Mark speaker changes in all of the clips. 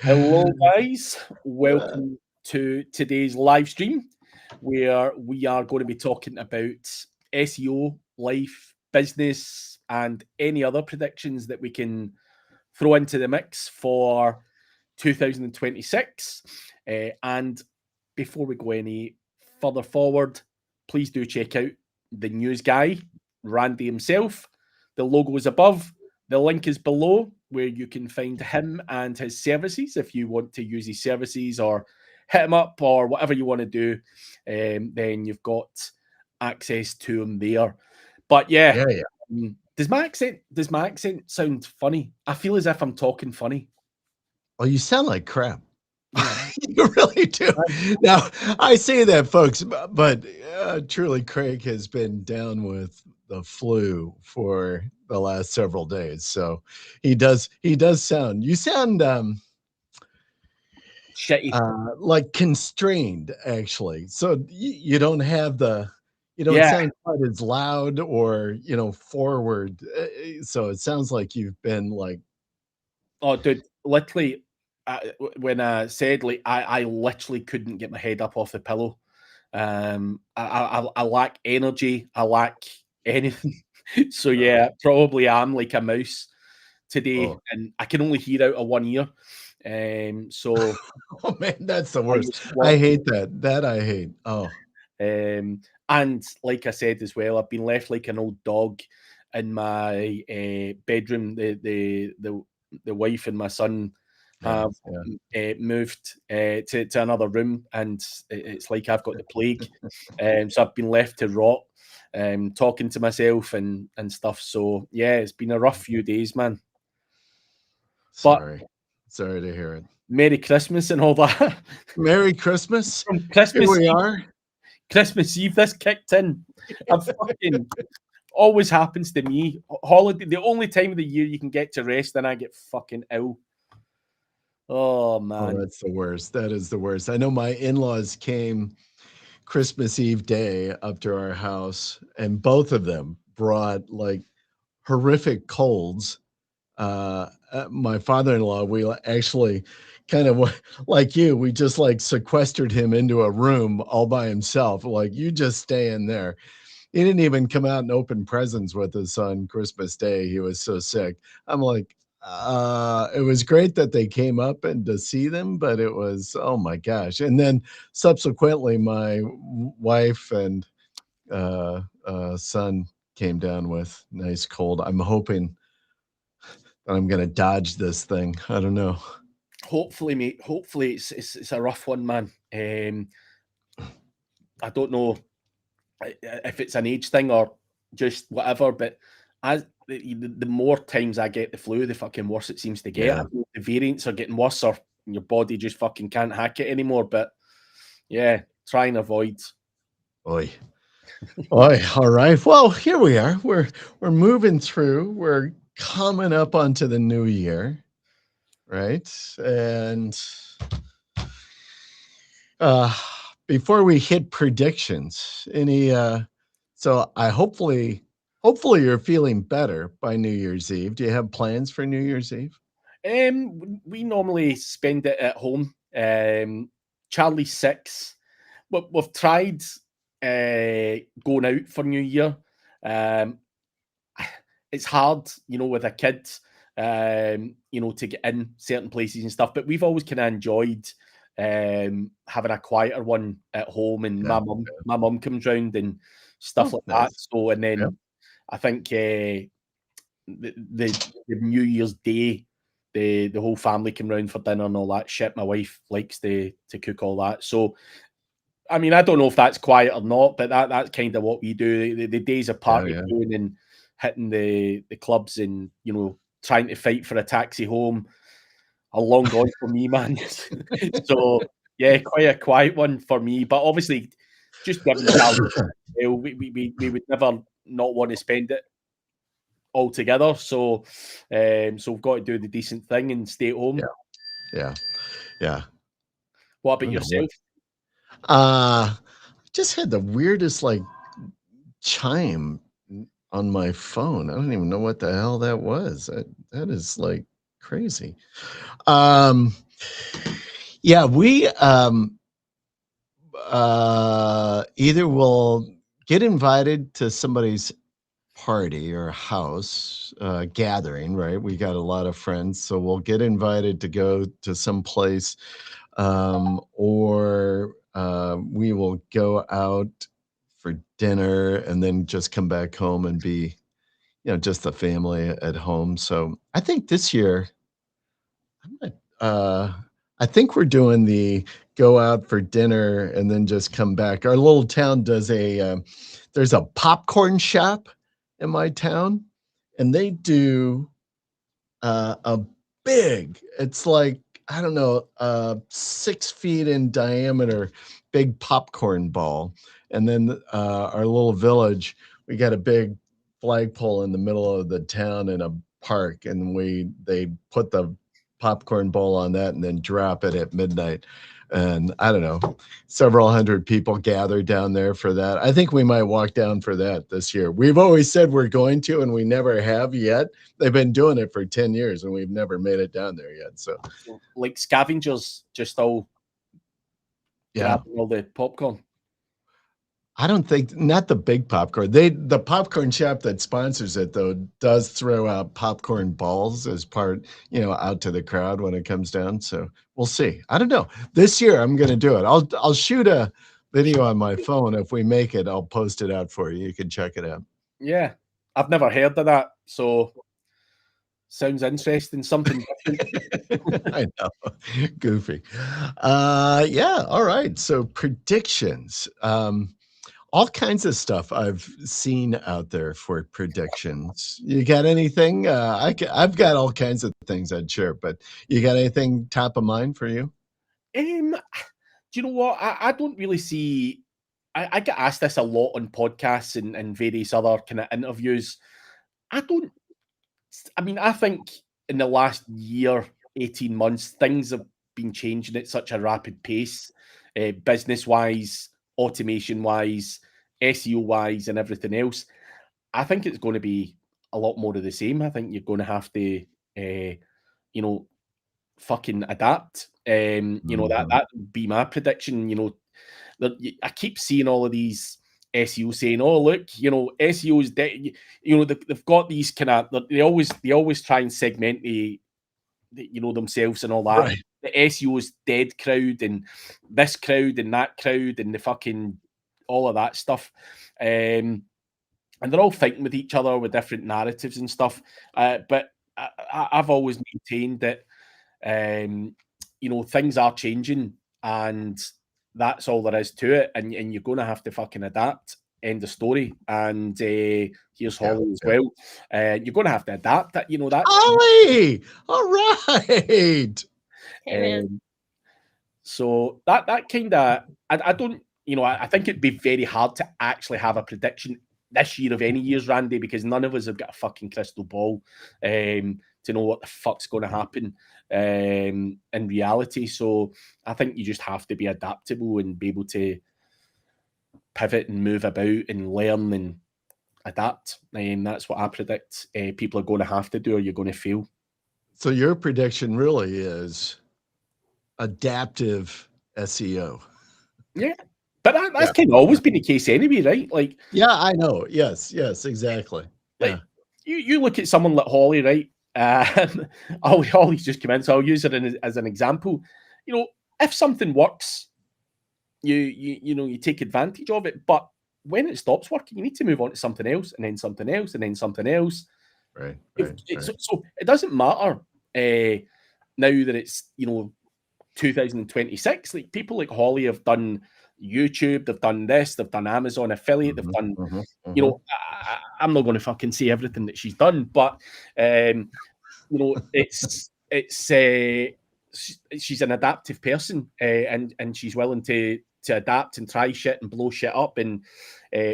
Speaker 1: Hello, guys. Welcome to today's live stream where we are going to be talking about SEO, life, business, and any other predictions that we can throw into the mix for 2026. And before we go any further forward, please do check out the news guy, Randy himself. The logo is above, the link is below, where you can find him and his services if you want to use his services or hit him up or whatever you want to do. Then you've got access to him there. But yeah, does my accent sound funny? I feel as if I'm talking funny.
Speaker 2: Oh, you sound like crap.
Speaker 1: Yeah.
Speaker 2: You really do. Now, I say that, folks, but truly, Craig has been down with the flu for the last several days, so he does sound. You sound
Speaker 1: Shitty.
Speaker 2: like constrained, actually. So you don't have the. You don't
Speaker 1: Yeah.
Speaker 2: sound quite as loud or forward. So it sounds like you've been like.
Speaker 1: Oh, dude, literally, when I said like I literally couldn't get my head up off the pillow. I lack energy. I lack anything. So yeah, probably am like a mouse today,
Speaker 2: Oh.
Speaker 1: and I can only hear out of one ear. So
Speaker 2: Oh man, that's the
Speaker 1: I
Speaker 2: worst.
Speaker 1: use
Speaker 2: I
Speaker 1: what
Speaker 2: hate that. That I hate. Oh.
Speaker 1: and like I said as well, I've been left like an old dog in my bedroom. The wife and my son
Speaker 2: Yeah,
Speaker 1: have
Speaker 2: yeah.
Speaker 1: moved to another room, and it's like I've got the plague. So I've been left to rot, talking to myself and stuff. So yeah, it's been a rough few days, man. But
Speaker 2: Sorry. Sorry to hear it.
Speaker 1: Merry Christmas and all that.
Speaker 2: Merry Christmas.
Speaker 1: From
Speaker 2: Here we are.
Speaker 1: Christmas Eve, this kicked in. I've fucking always happens to me. Holiday, the only time of the year you can get to rest, then I get fucking ill. Oh
Speaker 2: Oh,
Speaker 1: man.
Speaker 2: that's the worst. That is the worst. I know my in-laws came Christmas Eve day up to our house, and both of them brought like horrific colds. My father-in-law, we actually kind of like you, we just like sequestered him into a room all by himself. Like, you just stay in there. He didn't even come out and open presents with us on Christmas Day. He was so sick. I'm like, it was great that they came up and to see them, but it was, oh my gosh. And then subsequently, my wife and son came down with nice cold. I'm hoping that I'm going to dodge this thing. I don't know.
Speaker 1: Hopefully, mate. Hopefully, it's a rough one, man. I don't know if it's an age thing or just whatever, but as the more times I get the flu, the fucking worse it seems to get. I
Speaker 2: Yeah.
Speaker 1: think the variants are getting worse, or your body just fucking can't hack it anymore. But yeah, try and avoid.
Speaker 2: Oi. Oi. All right. Well, here we are. We're moving through. We're coming up onto the new year, right? And uh before we hit predictions, any so I hopefully you're feeling better by New Year's Eve. Do you have plans for New Year's Eve?
Speaker 1: We normally spend it at home. Charlie's 6. We've tried going out for New Year. Um, it's hard, with a kid, to get in certain places and stuff. But we've always kind of enjoyed having a quieter one at home, and
Speaker 2: Yeah.
Speaker 1: my mum comes round and stuff
Speaker 2: Oh,
Speaker 1: like that.
Speaker 2: nice.
Speaker 1: So, and
Speaker 2: Yeah.
Speaker 1: then I think the New Year's Day, the whole family came round for dinner and all that shit. My wife likes to cook all that. So I mean, I don't know if that's quiet or not, but that's kind of what we do. The days of
Speaker 2: Yeah,
Speaker 1: party
Speaker 2: yeah.
Speaker 1: going and hitting the clubs and trying to fight for a taxi home are long gone for me, man. So yeah, quite a quiet one for me. But obviously, just given Charlie, we would never not want to spend it all together. So we've got to do the decent thing and stay at
Speaker 2: Yeah.
Speaker 1: home.
Speaker 2: Yeah. Yeah.
Speaker 1: What
Speaker 2: I
Speaker 1: about
Speaker 2: don't know what.
Speaker 1: yourself?
Speaker 2: Just had the weirdest like chime on my phone. I don't even know what the hell that was. That is like Crazy. Yeah, we either will get invited to somebody's party or house gathering, right? We got a lot of friends, so we'll get invited to go to some place, or we will go out for dinner and then just come back home and be, just the family at home. So I think this year, uh, I think we're doing the go out for dinner and then just come back. Our little town does there's a popcorn shop in my town, and they do a big, it's like, I don't know, 6 feet in diameter, big popcorn ball. And then our little village, we got a big flagpole in the middle of the town in a park, and they put the popcorn bowl on that and then drop it at midnight. And I don't know, several hundred people gathered down there for that. I think we might walk down for that this year. We've always said we're going to, and we never have yet. They've been doing it for 10 years and we've never made it down there yet. So
Speaker 1: like scavengers just all grabbing all the popcorn.
Speaker 2: I don't think, not the big popcorn. The popcorn shop that sponsors it though does throw out popcorn balls as part, out to the crowd when it comes down. So we'll see. I don't know. This year I'm going to do it. I'll shoot a video on my phone. If we make it, I'll post it out for you. You can check it out.
Speaker 1: Yeah, I've never heard of that. So sounds interesting. Something different.
Speaker 2: I know. Goofy. Yeah. All right. So predictions. All kinds of stuff I've seen out there for predictions. You got anything? I've got all kinds of things I'd share, but you got anything top of mind for you?
Speaker 1: Do you know what? I don't really see. I get asked this a lot on podcasts and various other kind of interviews. I think in the last year, 18 months, things have been changing at such a rapid pace, business-wise, automation-wise, SEO-wise, and everything else. I think it's going to be a lot more of the same. I think you're going to have to, fucking adapt. That would be my prediction. I keep seeing all of these SEO saying, "Oh, look, SEO is dead." They've got these kind of they always try and segment themselves and all that.
Speaker 2: Right.
Speaker 1: The SEO is dead crowd and this crowd and that crowd and the fucking all of that stuff. And they're all fighting with each other with different narratives and stuff. But I've always maintained that things are changing and that's all there is to it. And you're going to have to fucking adapt. End of story. And here's Holly as well. You're going to have to adapt. That that.
Speaker 2: Holly, all right.
Speaker 1: So that kind of I don't. I think it'd be very hard to actually have a prediction this year of any years, Randy, because none of us have got a fucking crystal ball to know what the fuck's going to happen in reality. So I think you just have to be adaptable and be able to pivot and move about and learn and adapt. And that's what I predict people are going to have to do or you're going to fail.
Speaker 2: So your prediction really is adaptive SEO.
Speaker 1: Yeah. But that's kind of always been the case anyway, right? Like,
Speaker 2: yeah, I know. Yes, exactly.
Speaker 1: Like, you look at someone like Holly, right? Holly's just come in, so I'll use her as an example. If something works, you take advantage of it. But when it stops working, you need to move on to something else, and then something else, and then something else.
Speaker 2: Right.
Speaker 1: So it doesn't matter now that it's 2026. Like people like Holly have done YouTube, they've done this, they've done Amazon affiliate, they've done. I'm not going to fucking say everything that she's done, but she's an adaptive person, and she's willing to adapt and try shit and blow shit up and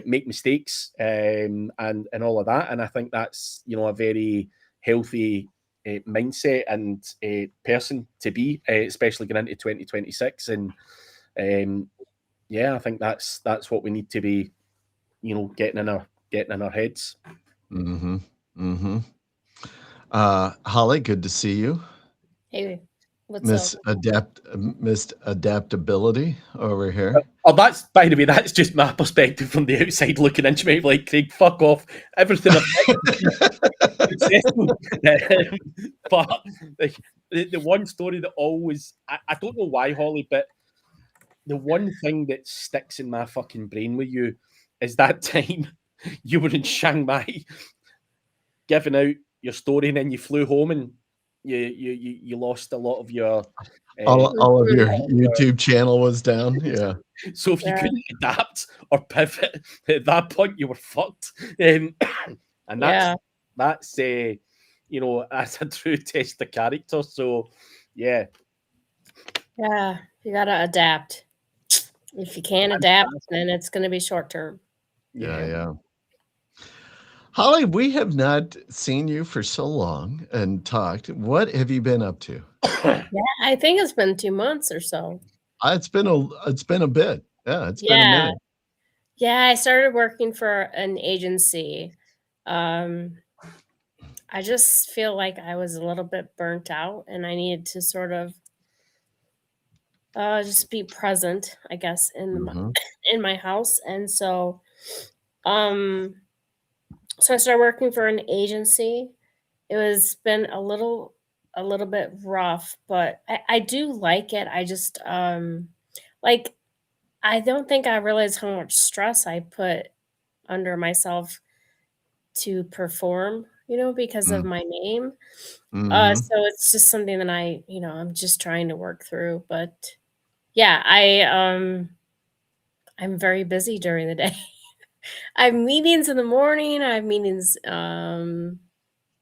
Speaker 1: make mistakes and all of that. And I think that's a very healthy mindset and person to be, especially going into 2026. And I think that's what we need to be, getting in our heads.
Speaker 2: Holly, good to see you.
Speaker 3: Hey, what's up?
Speaker 2: Miss Adaptability over here.
Speaker 1: Oh, that's, by the way, that's just my perspective from the outside looking into me. Like, Craig, fuck off. Everything I've successful. But like, the one story that always, I don't know why, Holly, but the one thing that sticks in my fucking brain with you is that time you were in Chiang Mai giving out your story, and then you flew home and you lost a lot of your
Speaker 2: all of your YouTube channel was down. Yeah.
Speaker 1: So if you couldn't adapt or pivot at that point, you were fucked. And that's you know, that's a true test of character. So yeah,
Speaker 3: you gotta adapt. If you can't adapt, then it's going to be short term.
Speaker 2: Yeah. Holly, we have not seen you for so long and talked. What have you been up to?
Speaker 3: Yeah, I think it's been 2 months or so.
Speaker 2: It's been a bit. Yeah, it's been a minute.
Speaker 3: Yeah, I started working for an agency. I just feel like I was a little bit burnt out, and I needed to sort of just be present, I guess, in my house. And so so I started working for an agency. It was been a little bit rough, but I do like it. I just like, I don't think I realized how much stress I put under myself to perform, because of my name. So it's just something that I'm just trying to work through. But yeah, I'm very busy during the day. I have meetings in the morning. I have meetings in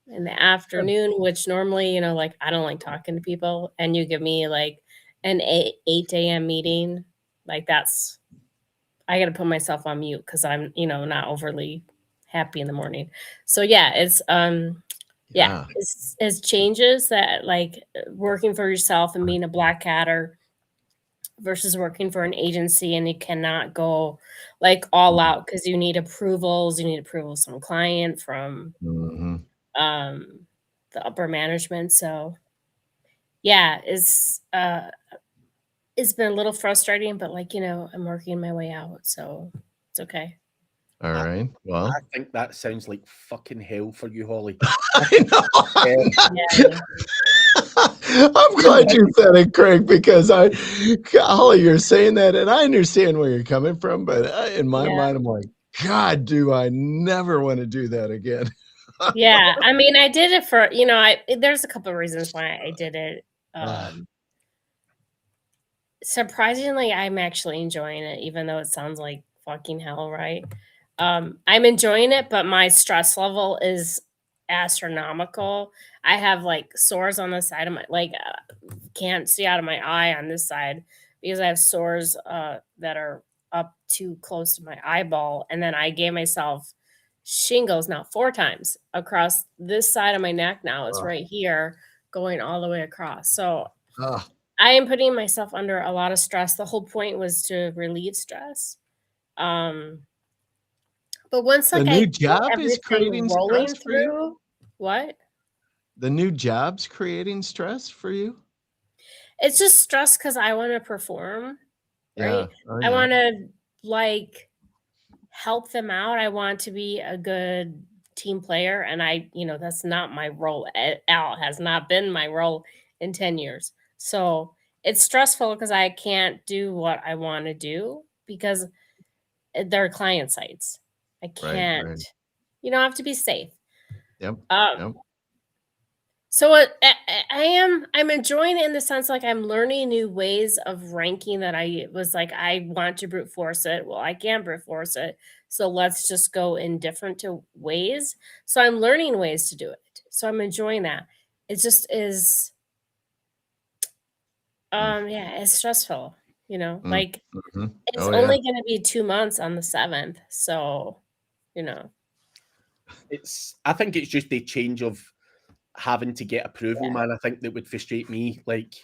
Speaker 3: the afternoon, which normally, like, I don't like talking to people, and you give me like an 8 a.m. meeting, like, I got to put myself on mute because I'm, not overly happy in the morning. So yeah, it's it's changes that, like, working for yourself and being a black hatter versus working for an agency, and you cannot go like all out because you need approvals. You need approvals from client, from the upper management. So yeah, it's been a little frustrating, but, like, I'm working my way out, so it's okay.
Speaker 2: All right. Well,
Speaker 1: I think that sounds like fucking hell for you, Holly.
Speaker 2: I know. I'm glad you said it, Craig, because Holly, you're saying that, and I understand where you're coming from, but in my mind, I'm like, God, do I never want to do that again?
Speaker 3: Yeah, I mean, I did it for, there's a couple of reasons why I did it. Surprisingly, I'm actually enjoying it, even though it sounds like fucking hell, right? I'm enjoying it, but my stress level is astronomical. I have, like, sores on the side of my, like, can't see out of my eye on this side because I have sores that are up too close to my eyeball. And then I gave myself shingles now 4 times across this side of my neck. Now it's right here going all the way across. So I am putting myself under a lot of stress. The whole point was to relieve stress. But once, like,
Speaker 2: the new job is creating
Speaker 3: rolling
Speaker 2: stress for you?
Speaker 3: through, what?
Speaker 2: The new job's creating stress for you?
Speaker 3: It's just stress because I want to perform, right? I want to, like, help them out. I want to be a good team player, and that's not my role at all. It has not been my role in 10 years. So it's stressful because I can't do what I want to do because they're client sites. I can't,
Speaker 2: Right.
Speaker 3: I have to be safe.
Speaker 2: Yep.
Speaker 3: So I'm enjoying it in the sense, like, I'm learning new ways of ranking that I was like, I want to brute force it. Well, I can't brute force it. So let's just go in different ways. So I'm learning ways to do it. So I'm enjoying that. It just is, it's stressful, like, it's only going to be 2 months on the 7th. So,
Speaker 1: I think it's just the change of having to get approval, man. I think that would frustrate me. Like,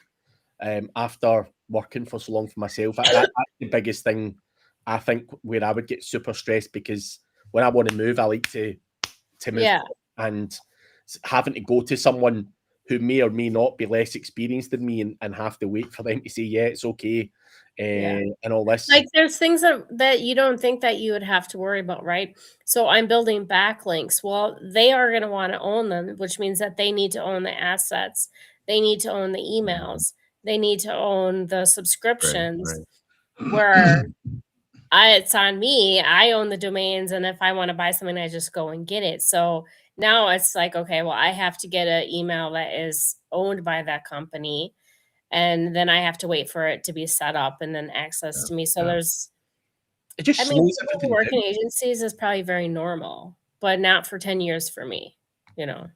Speaker 1: after working for so long for myself, that's the biggest thing. I think where I would get super stressed, because when I want to move, I like to move, and having to go to someone who may or may not be less experienced than me and have to wait for them to say, yeah, it's okay, and all this.
Speaker 3: Like, there's things that you don't think that you would have to worry about, right? So I'm building backlinks. Well, they are going to want to own them, which means that they need to own the assets. They need to own the emails. They need to own the subscriptions. Where it's on me. I own the domains, and if I want to buy something, I just go and get it. So now it's like, okay, well, I have to get an email that is owned by that company, and then I have to wait for it to be set up and then access to me. So there's,
Speaker 1: it just
Speaker 3: I mean,
Speaker 1: slows everything
Speaker 3: working
Speaker 1: down.
Speaker 3: agencies is probably very normal, but not for 10 years for me, you know.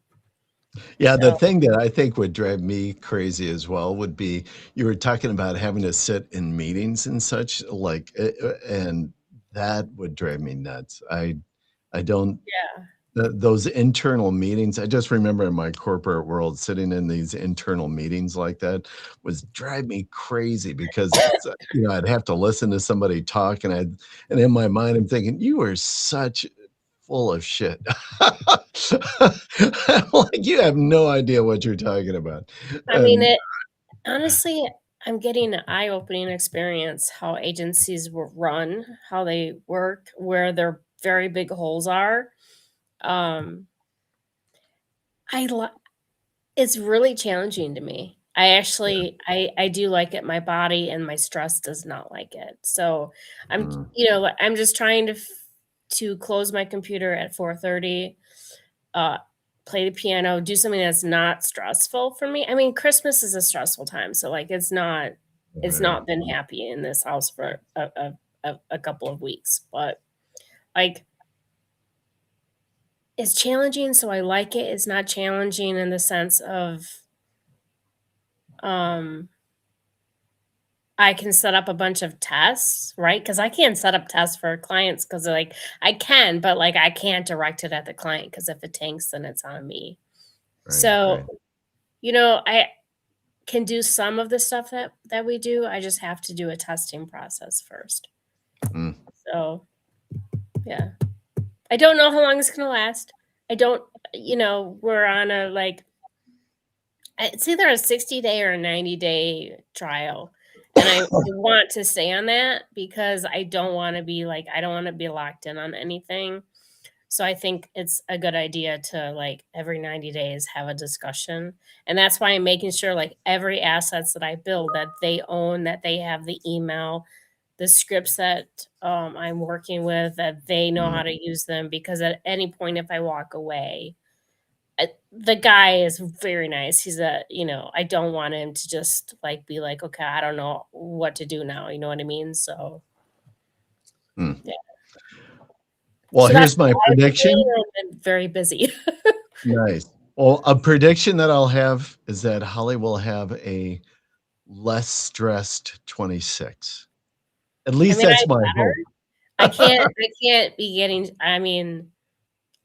Speaker 2: Yeah, the thing that I think would drive me crazy as well would be, you were talking about having to sit in meetings and such, like, and that would drive me nuts. I don't, those internal meetings, I just remember in my corporate world, sitting in these internal meetings like that was drive me crazy, because it's, I'd have to listen to somebody talk, and in my mind, I'm thinking, you are such full of shit. Like, you have no idea what you're talking about.
Speaker 3: I mean, honestly, I'm getting an eye-opening experience how agencies will run, how they work, where their very big holes are. It's really challenging to me. I actually, I do like it. My body and my stress does not like it. So I'm just trying to close my computer at 4:30, play the piano, do something that's not stressful for me. I mean, Christmas is a stressful time, so like it's not been happy in this house for a couple of weeks, but like it's challenging, so I like it. It's not challenging in the sense of I can set up a bunch of tests, right? Because I can't set up tests for clients because, like, I can, but like I can't direct it at the client because if it tanks, then it's on me. So, I can do some of the stuff that we do. I just have to do a testing process first. So, yeah. I don't know how long it's gonna last. I don't, we're on a it's either a 60-day or a 90-day trial. And I want to stay on that because I don't want to be locked in on anything. So I think it's a good idea to every 90 days have a discussion. And that's why I'm making sure every assets that I build that they own, that they have the email, the scripts that I'm working with, that they know how to use them, because at any point, if I walk away, the guy is very nice. He's I don't want him to just be like, okay, I don't know what to do now. You know what I mean? So, yeah.
Speaker 2: Well,
Speaker 3: So
Speaker 2: here's my prediction.
Speaker 3: I've been very busy.
Speaker 2: Nice. Well, a prediction that I'll have is that Holly will have a less stressed 26. At least that's my hope.
Speaker 3: I can't be getting,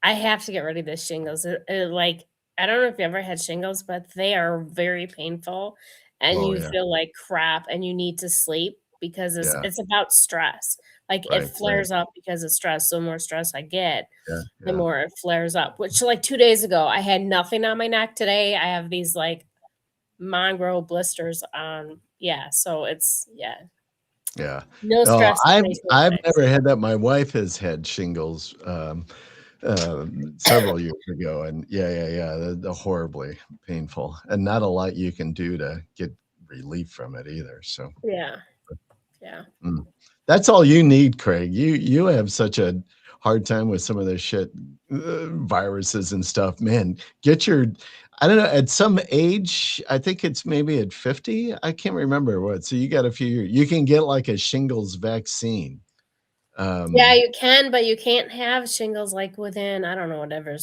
Speaker 3: I have to get rid of this shingles. I don't know if you ever had shingles, but they are very painful and you feel like crap and you need to sleep because it's about stress. It flares up because of stress. So the more stress I get, the more it flares up, which 2 days ago, I had nothing on my neck. Today, I have these mongrel blisters on. Yeah. So it's,
Speaker 2: Yeah.
Speaker 3: no stress.
Speaker 2: I've never had that. My wife has had shingles several years ago, and they're horribly painful, and not a lot you can do to get relief from it either. So
Speaker 3: yeah.
Speaker 2: That's all you need, Craig. You have such a hard time with some of this shit, viruses and stuff. Man, I don't know, at some age, I think it's maybe at 50. I can't remember what. So you got a few years. You can get a shingles vaccine.
Speaker 3: Yeah, you can, but you can't have shingles within, I don't know, whatever,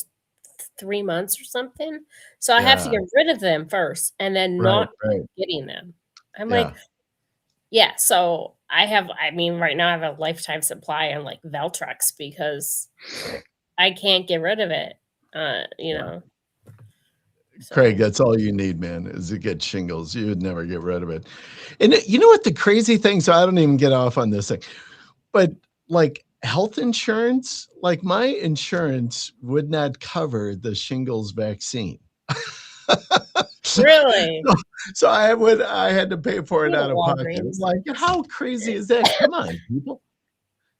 Speaker 3: 3 months or something. So I have to get rid of them first and then not getting them. I'm so right now I have a lifetime supply on Veltrex because I can't get rid of it. So.
Speaker 2: Craig, that's all you need, man, is to get shingles. You would never get rid of it. And you know what the crazy thing, so I don't even get off on this thing, but health insurance, like my insurance would not cover the shingles vaccine.
Speaker 3: Really?
Speaker 2: So, so I had to pay for it
Speaker 3: Yeah,
Speaker 2: out of pocket.
Speaker 3: Walgreens.
Speaker 2: Like, how crazy is that? Come on, people.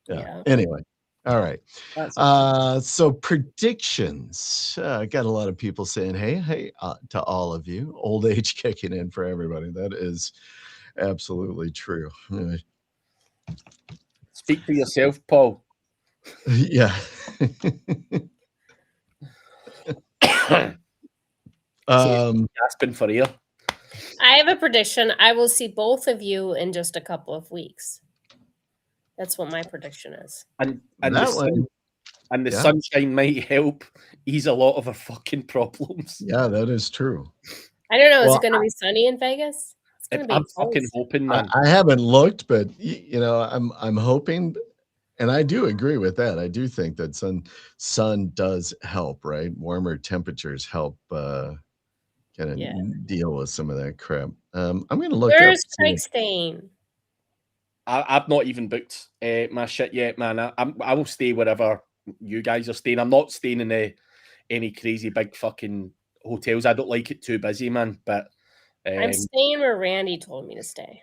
Speaker 3: Yeah.
Speaker 2: Anyway, all right.
Speaker 1: That's interesting.
Speaker 2: So predictions. I got a lot of people saying, hey, to all of you. Old age kicking in for everybody. That is absolutely true.
Speaker 1: Speak for yourself, Paul.
Speaker 2: Yeah.
Speaker 1: Gasping for air.
Speaker 3: I have a prediction. I will see both of you in just a couple of weeks. That's what my prediction is.
Speaker 1: And
Speaker 2: that one.
Speaker 1: And the
Speaker 2: Yeah.
Speaker 1: sunshine might help ease a lot of our fucking problems.
Speaker 2: Yeah, that is true.
Speaker 3: I don't know. Is
Speaker 2: Well,
Speaker 3: it going to be sunny in Vegas? It's going to be
Speaker 1: I'm
Speaker 3: close.
Speaker 1: fucking hoping, man.
Speaker 2: I haven't looked, but I'm hoping, and I do agree with that. I do think that sun does help, right? Warmer temperatures help kind of deal with some of that crap. I'm going to look up.
Speaker 3: Where's Craig staying?
Speaker 1: I've not even booked my shit yet, man. I will stay wherever you guys are staying. I'm not staying in any crazy big fucking hotels. I don't like it too busy, man. But
Speaker 3: I'm staying where Randy told me to stay.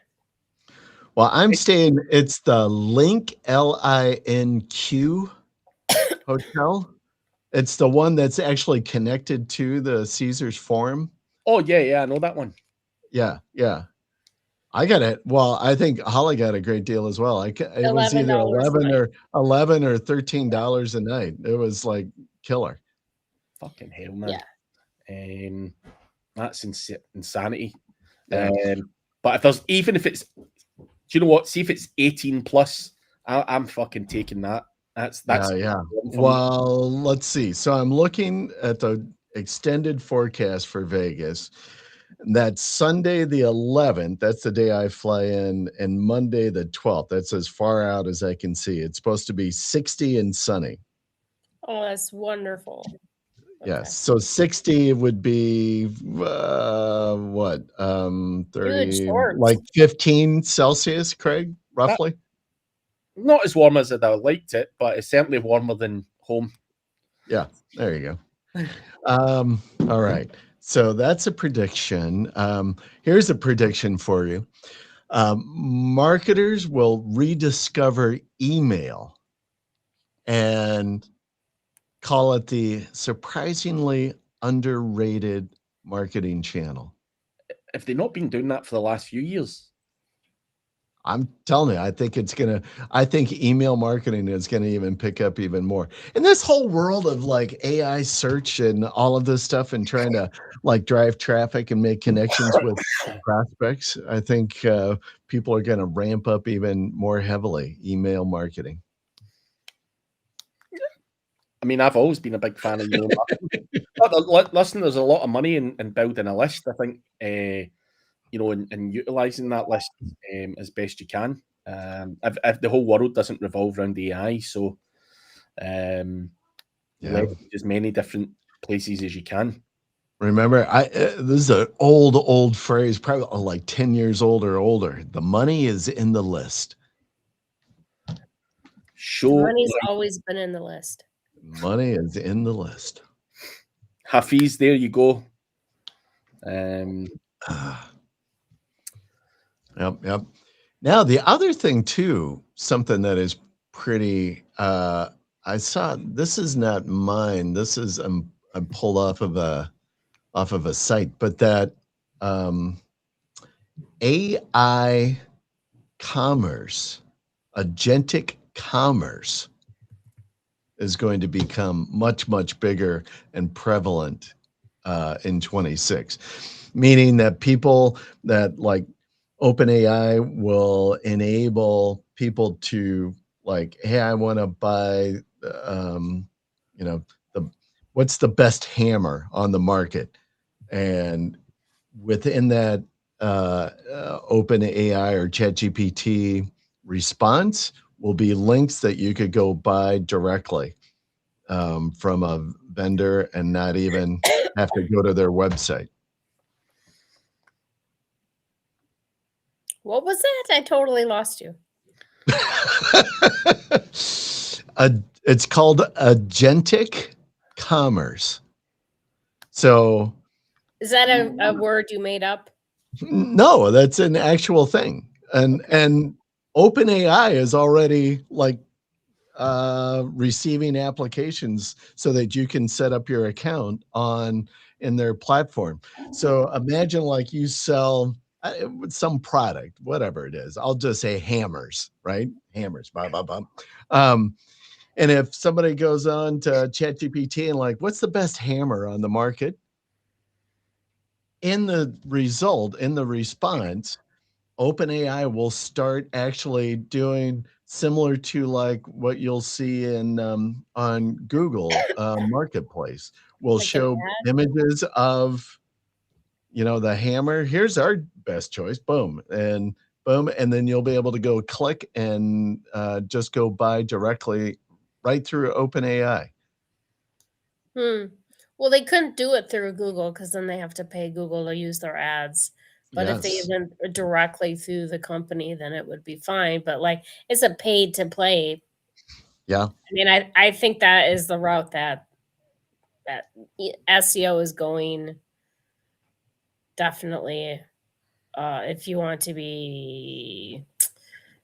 Speaker 2: Well, I'm staying. It's the Link LINQ hotel. It's the one that's actually connected to the Caesars Forum.
Speaker 1: Oh yeah, I know that one.
Speaker 2: Yeah. I got it. Well, I think Holly got a great deal as well. It was either $11 or $13 a night. It was like killer.
Speaker 1: Fucking hell, man.
Speaker 3: Yeah.
Speaker 1: That's insanity.
Speaker 2: Yeah.
Speaker 1: But if it's, do you know what? See if it's 18 plus, I'm fucking taking that. That's
Speaker 2: yeah. Well, let's see. So I'm looking at the extended forecast for Vegas. That's Sunday the 11th. That's the day I fly in, and Monday the 12th. That's as far out as I can see. It's supposed to be 60 and sunny.
Speaker 3: Oh, that's wonderful.
Speaker 2: Yes. Okay. So 60 would be what? 30, like 15 Celsius, Craig, roughly.
Speaker 1: Not as warm as I'd liked it, but it's certainly warmer than home.
Speaker 2: Yeah, there you go. All right. So that's a prediction. Here's a prediction for you. Marketers will rediscover email and call it the surprisingly underrated marketing channel.
Speaker 1: Have they not been doing that for the last few years?
Speaker 2: I'm telling you, I think email marketing is going to even pick up even more. And this whole world of like AI search and all of this stuff and trying to like drive traffic and make connections with prospects, I think people are going to ramp up even more heavily email marketing.
Speaker 1: I mean, I've always been a big fan of email marketing. Listen, there's a lot of money in building a list, I think. And utilizing that list as best you can. If the whole world doesn't revolve around AI, so leverage as many different places as you can.
Speaker 2: Remember, this is an old phrase, probably like 10 years old or older. The money is in the list.
Speaker 3: Money's always been in the list.
Speaker 2: Money is in the list.
Speaker 1: Hafiz, there you go.
Speaker 2: Yep. Now, the other thing too, something that is pretty, I saw, this is not mine. This is, I'm pulled off of a site, but that AI commerce, agentic commerce is going to become much, much bigger and prevalent in 26, meaning that people that like OpenAI will enable people to like, hey, I want to buy, what's the best hammer on the market, and within that OpenAI or ChatGPT response will be links that you could go buy directly from a vendor and not even have to go to their website.
Speaker 3: What was that? I totally lost you.
Speaker 2: It's called agentic commerce. So
Speaker 3: Is that a word you made up?
Speaker 2: no, that's an actual thing. And OpenAI is already like receiving applications so that you can set up your account in their platform. So imagine like you sell some product, whatever it is. I'll just say hammers, right? Hammers, blah, blah, blah. And if somebody goes on to ChatGPT and like, what's the best hammer on the market? In the response, OpenAI will start actually doing similar to like what you'll see in on Google Marketplace. Will
Speaker 3: Like an
Speaker 2: show
Speaker 3: ad?
Speaker 2: images of the hammer. Here's our best choice. Boom and boom, and then you'll be able to go click and just go buy directly right through OpenAI.
Speaker 3: Well, they couldn't do it through Google because then they have to pay Google to use their ads. But if they
Speaker 2: Yes.
Speaker 3: went directly through the company, then it would be fine. But like, it's a paid to play.
Speaker 2: Yeah.
Speaker 3: I mean, I think that is the route that SEO is going. Definitely, if you want to be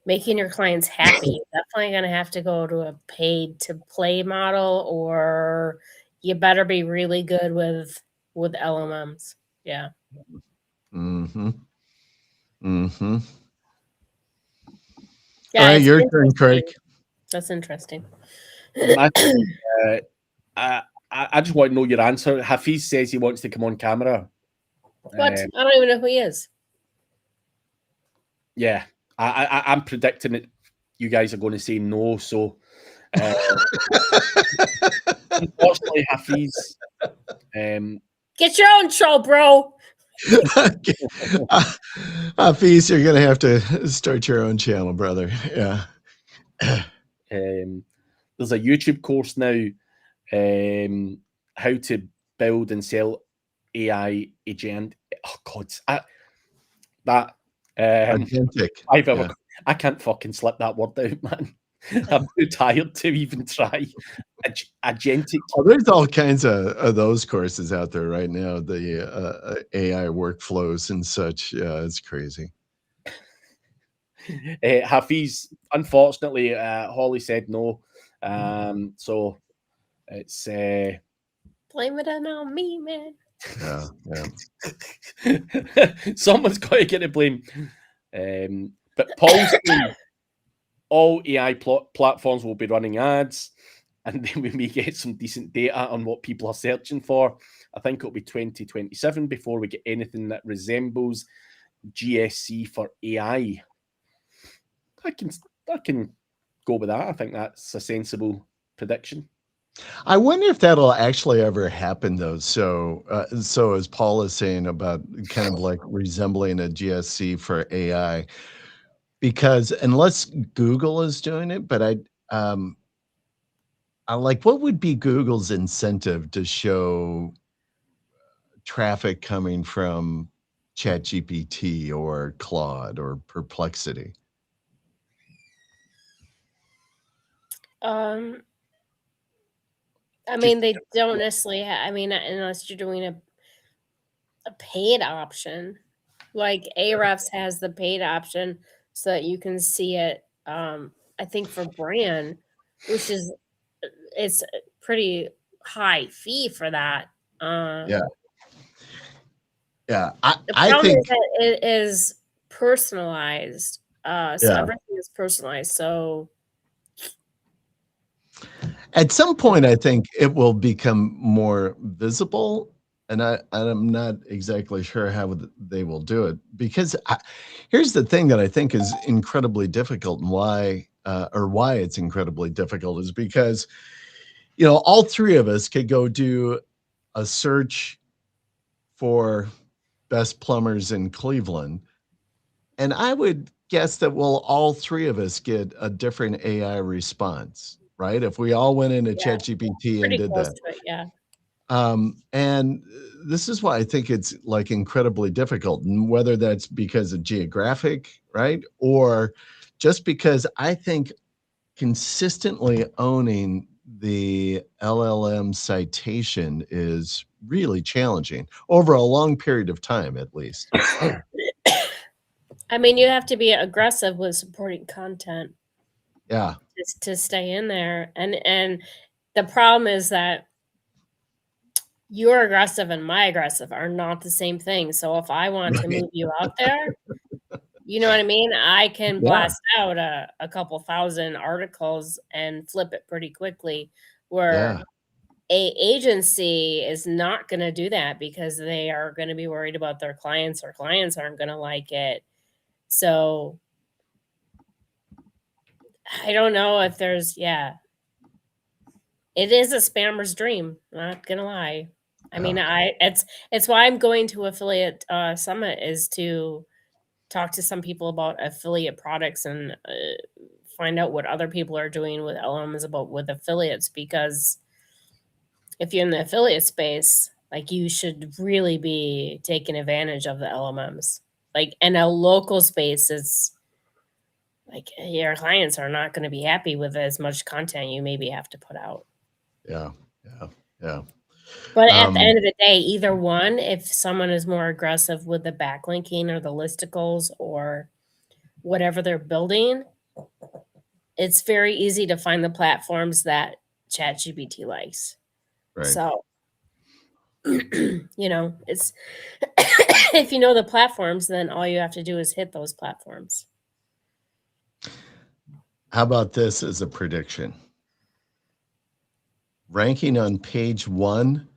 Speaker 3: making your clients happy, you're definitely going to have to go to a paid to play model, or you better be really good with LLMs. Yeah.
Speaker 2: Mm-hmm. Mm-hmm.
Speaker 3: Yeah,
Speaker 2: All right,
Speaker 3: it's
Speaker 2: your turn, Craig.
Speaker 3: interesting. That's interesting.
Speaker 1: I just want to know your answer. Hafiz says he wants to come on camera.
Speaker 3: What? I don't even know who he is.
Speaker 1: Yeah, I'm predicting that you guys are going to say no. So, unfortunately, Hafiz,
Speaker 3: Get your own show, bro.
Speaker 2: Hafiz, you're gonna have to start your own channel, brother. Yeah.
Speaker 1: There's a YouTube course now, how to build and sell AI agent. Oh God,
Speaker 2: Agentic. Yeah.
Speaker 1: I can't fucking slip that word out, man. I'm too tired to even try. Agentic.
Speaker 2: Oh, there's all kinds of those courses out there right now. The AI workflows and such. Yeah, it's crazy.
Speaker 1: Hafiz, unfortunately, Holly said no. So it's
Speaker 3: Blame it on me, man.
Speaker 2: Yeah,
Speaker 1: someone's got to get the blame. But Paul's saying all AI platforms will be running ads, and then we may get some decent data on what people are searching for. I think it'll be 2027 before we get anything that resembles GSC for AI. I can go with that. I think that's a sensible prediction.
Speaker 2: I wonder if that'll actually ever happen, though. So as Paul is saying about kind of like resembling a GSC for AI, because unless Google is doing it, but I like, what would be Google's incentive to show traffic coming from ChatGPT or Claude or Perplexity?
Speaker 3: I mean, they don't necessarily. I mean, unless you're doing a paid option, like Ahrefs has the paid option so that you can see it. I think for brand, which is it's a pretty high fee for that.
Speaker 2: Yeah. Yeah.
Speaker 3: The
Speaker 2: I
Speaker 3: problem
Speaker 2: think
Speaker 3: is that it is personalized. So everything is personalized. So
Speaker 2: at some point, I think it will become more visible, and I'm not exactly sure how they will do it, because here's the thing that I think is incredibly difficult, and why it's incredibly difficult is because all three of us could go do a search for best plumbers in Cleveland, and I would guess that we'll all three of us get a different AI response. Right? If we all went into ChatGPT and
Speaker 3: pretty
Speaker 2: did
Speaker 3: close
Speaker 2: that.
Speaker 3: to it, yeah.
Speaker 2: And this is why I think it's like incredibly difficult, and whether that's because of geographic, right? Or just because I think consistently owning the LLM citation is really challenging over a long period of time, at least.
Speaker 3: I mean, you have to be aggressive with supporting content
Speaker 2: Yeah.
Speaker 3: to stay in there. And the problem is that your aggressive and my aggressive are not the same thing. So if I want to move you out there, you know what I mean? I can blast out a couple thousand articles and flip it pretty quickly, where a agency is not going to do that because they are going to be worried about their clients, or clients aren't going to like it. So I don't know if there's, it is a spammer's dream. Not gonna lie. I mean, it's why I'm going to affiliate summit, is to talk to some people about affiliate products and find out what other people are doing with LMs about with affiliates, because if you're in the affiliate space, like, you should really be taking advantage of the LMMs. Like, in a local space, it's like your clients are not going to be happy with as much content you maybe have to put out.
Speaker 2: Yeah.
Speaker 3: But at the end of the day, either one, if someone is more aggressive with the backlinking or the listicles or whatever they're building, it's very easy to find the platforms that ChatGPT likes.
Speaker 2: Right.
Speaker 3: So, it's if you know the platforms, then all you have to do is hit those platforms.
Speaker 2: How about this as a prediction? Ranking on page 1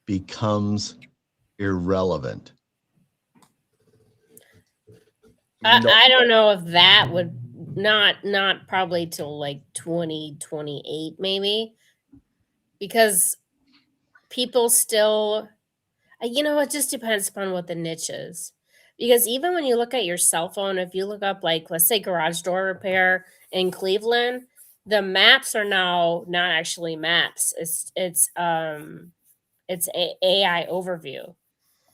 Speaker 2: becomes irrelevant.
Speaker 3: I don't know if that would not probably till like 2028 maybe, because people still, it just depends upon what the niche is. Because even when you look at your cell phone, if you look up, like, let's say garage door repair in Cleveland, the maps are now not actually maps. It's AI overview,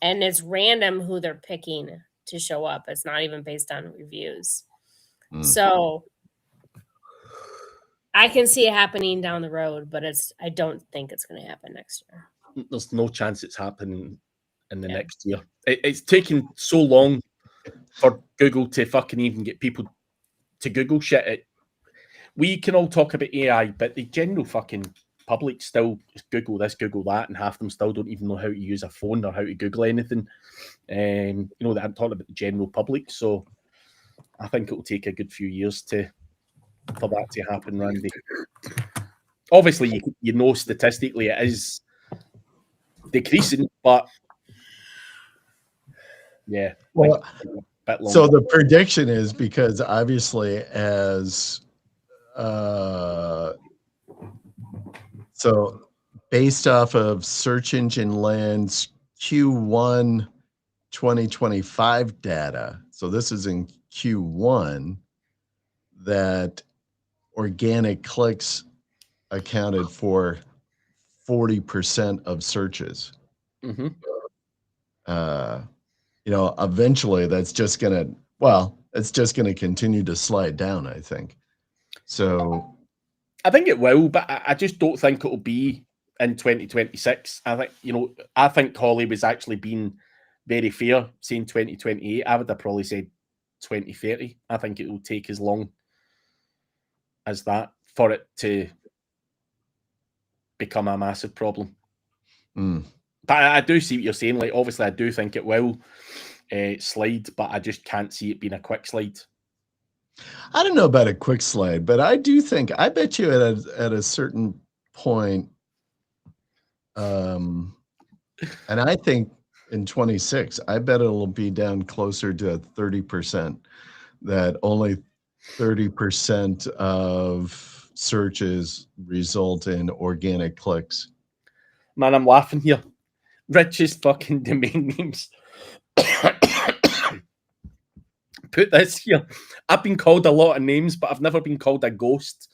Speaker 3: and it's random who they're picking to show up. It's not even based on reviews. So I can see it happening down the road, but I don't think it's going to happen next year.
Speaker 1: There's no chance it's happening in the next year. It's taken so long for Google to fucking even get people to Google shit. We can all talk about AI, but the general fucking public still just Google this, Google that, and half of them still don't even know how to use a phone or how to Google anything. That I'm talking about the general public. So I think it'll take a good few years for that to happen, Randy. Obviously, statistically it is decreasing, but yeah.
Speaker 2: Well, so the prediction is, because obviously as so based off of Search Engine Land's Q1 2025 data, so this is in Q1, that organic clicks accounted for 40% of searches. Eventually that's just gonna continue to slide down, I think. So
Speaker 1: I think it will, but I just don't think it'll be in 2026. I think Holly was actually being very fair saying 2028. I would have probably said 2030. I think it will take as long as that for it to become a massive problem. But I do see what you're saying. Like, obviously, I do think it will slide, but I just can't see it being a quick slide.
Speaker 2: I don't know about a quick slide, but I do think, I bet you at a certain point, and I think in 26, I bet it'll be down closer to 30%, that only 30% of searches result in organic clicks.
Speaker 1: Man, I'm laughing here. Richest fucking domain names. Put this here. I've been called a lot of names, but I've never been called a ghost.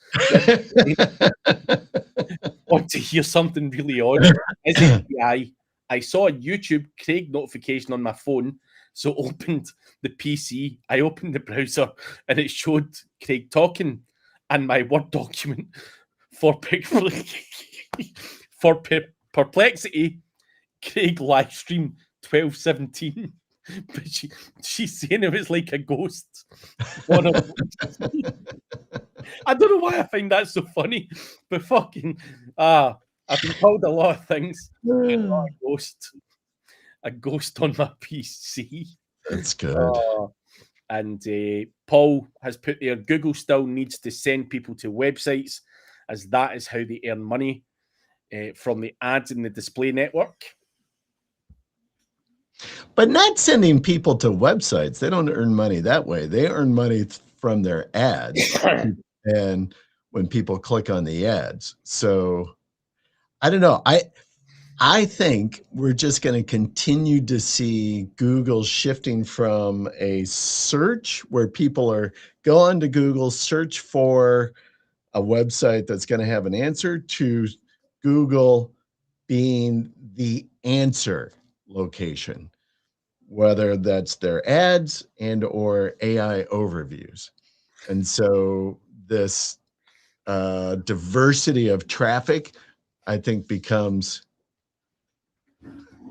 Speaker 1: Want to hear something really odd? Is it AI? I saw a YouTube Craig notification on my phone, so opened the PC. I opened the browser, and it showed Craig talking. and my Word document for for perplexity. Craig live stream 12:17, but she's saying it was like a ghost. I don't know why I find that so funny, but fucking I've been called a lot of things. A ghost on my PC.
Speaker 2: That's good.
Speaker 1: And Paul has put there, Google still needs to send people to websites, as that is how they earn money from the ads in the display network.
Speaker 2: But not sending people to websites. They don't earn money that way. They earn money from their ads and when people click on the ads. So I don't know. I think we're just going to continue to see Google shifting from a search where people are go on to Google, search for a website that's going to have an answer, to Google being the answer location, whether that's their ads and or AI overviews. And so this diversity of traffic, I think, becomes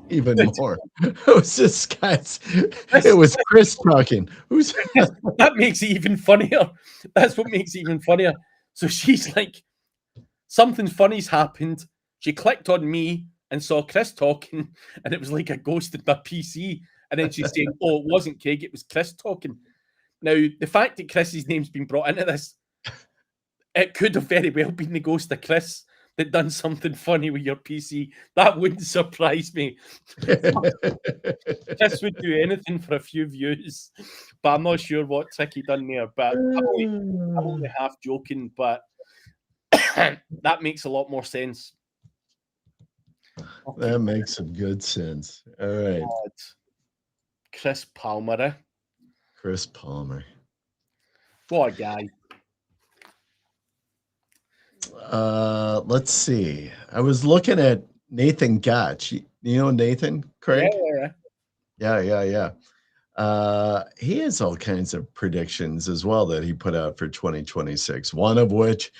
Speaker 2: even more. Who's this guy's? It was Chris talking. Who's
Speaker 1: that? Makes it even funnier. That's what makes it even funnier. So she's like, something funny's happened. She clicked on me and saw Chris talking, and it was like a ghost in my PC. And then she's saying, "Oh, it wasn't Craig, it was Chris talking." Now, the fact that Chris's name's been brought into this, it could have very well been the ghost of Chris that done something funny with your PC. That wouldn't surprise me. Chris would do anything for a few views, but I'm not sure what trick he done there. But I'm only half joking, but that makes a lot more sense.
Speaker 2: That makes some good sense. All right.
Speaker 1: God. Chris Palmer, eh?
Speaker 2: Chris Palmer.
Speaker 1: What a guy.
Speaker 2: Let's see. I was looking at Nathan Gotch. You know Nathan, Craig? Yeah. He has all kinds of predictions as well that he put out for 2026. One of which,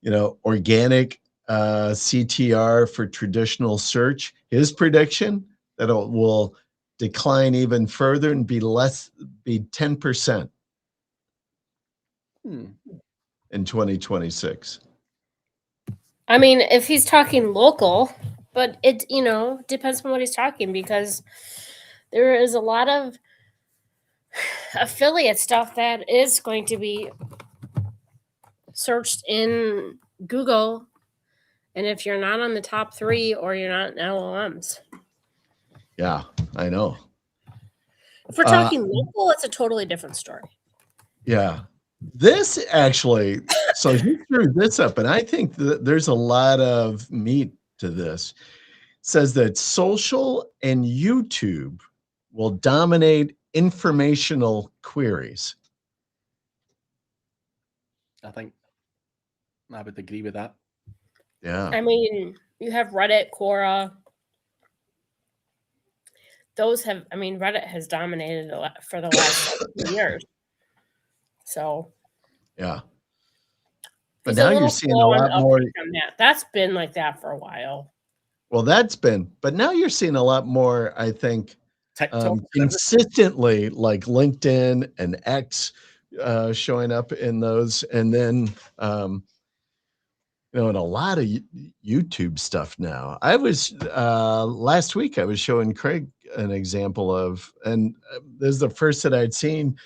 Speaker 2: organic CTR for traditional search. His prediction that it will decline even further and be 10% in 2026.
Speaker 3: I mean, if he's talking local, but it, depends on what he's talking, because there is a lot of affiliate stuff that is going to be searched in Google. And if you're not on the top 3 or you're not in LLMs.
Speaker 2: Yeah, I know.
Speaker 3: If we're talking local, it's a totally different story.
Speaker 2: Yeah. This actually, so he threw this up, and I think that there's a lot of meat to this. It says that social and YouTube will dominate informational queries.
Speaker 1: I think I would agree with that.
Speaker 2: Yeah.
Speaker 3: I mean, you have Reddit, Quora. Reddit has dominated for the last few years. So.
Speaker 2: Yeah. But now you're seeing a lot more.
Speaker 3: That's been like that for a while.
Speaker 2: Well, but now you're seeing a lot more, I think,
Speaker 1: TikTok
Speaker 2: consistently, like LinkedIn and X showing up in those. And then, and a lot of YouTube stuff now. I was, last week, I was showing Craig an example of, and this is the first that I'd seen,